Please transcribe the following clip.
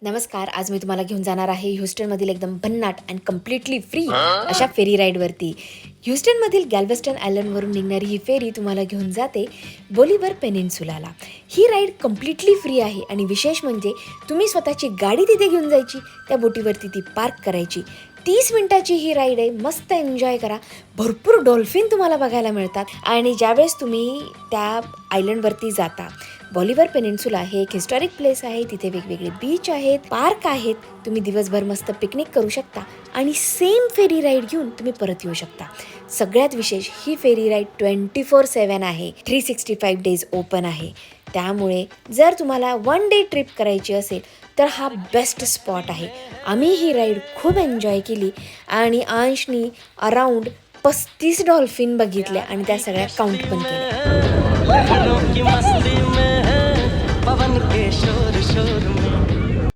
नमस्कार. आज मी तुम्हाला घेऊन जाणार आहे ह्युस्टनमधील एकदम भन्नाट अँड कम्प्लिटली फ्री अशा फेरी राईडवरती. ह्युस्टनमधील गॅल्व्हस्टन आयलंडवरून निघणारी ही फेरी तुम्हाला घेऊन जाते बोलिव्हर पेनिन्सुलाला. ही राईड कम्प्लिटली फ्री आहे आणि विशेष म्हणजे तुम्ही स्वतःची गाडी तिथे घेऊन जायची, त्या बोटीवरती ती पार्क करायची. 30 मिनिटाची ही राईड आहे. मस्त एन्जॉय करा. भरपूर डॉल्फिन तुम्हाला बघायला मिळतात आणि ज्यावेळेस तुम्ही त्या आयलंडवरती जाता, बॉलिव्हर पेनिन्सुला हे एक हिस्टॉरिक प्लेस आहे. तिथे वेगवेगळे बीच आहेत, पार्क आहेत. तुम्ही दिवसभर मस्त पिकनिक करू शकता आणि सेम फेरी राईड घेऊन तुम्ही परत येऊ शकता. सगळ्यात विशेष ही फेरी राईड 24/7 आहे. 365 डेज ओपन आहे. त्यामुळे जर तुम्हाला 1 डे ट्रिप करायची असेल तर हा बेस्ट स्पॉट आहे. आम्ही ही राईड खूप एन्जॉय केली आणि अंशनी अराउंड 35 डॉल्फिन बघितल्या आणि त्या सगळ्या काउंट पण केल्या. लहरों की मस्ती में है, पवन के शोर शोर में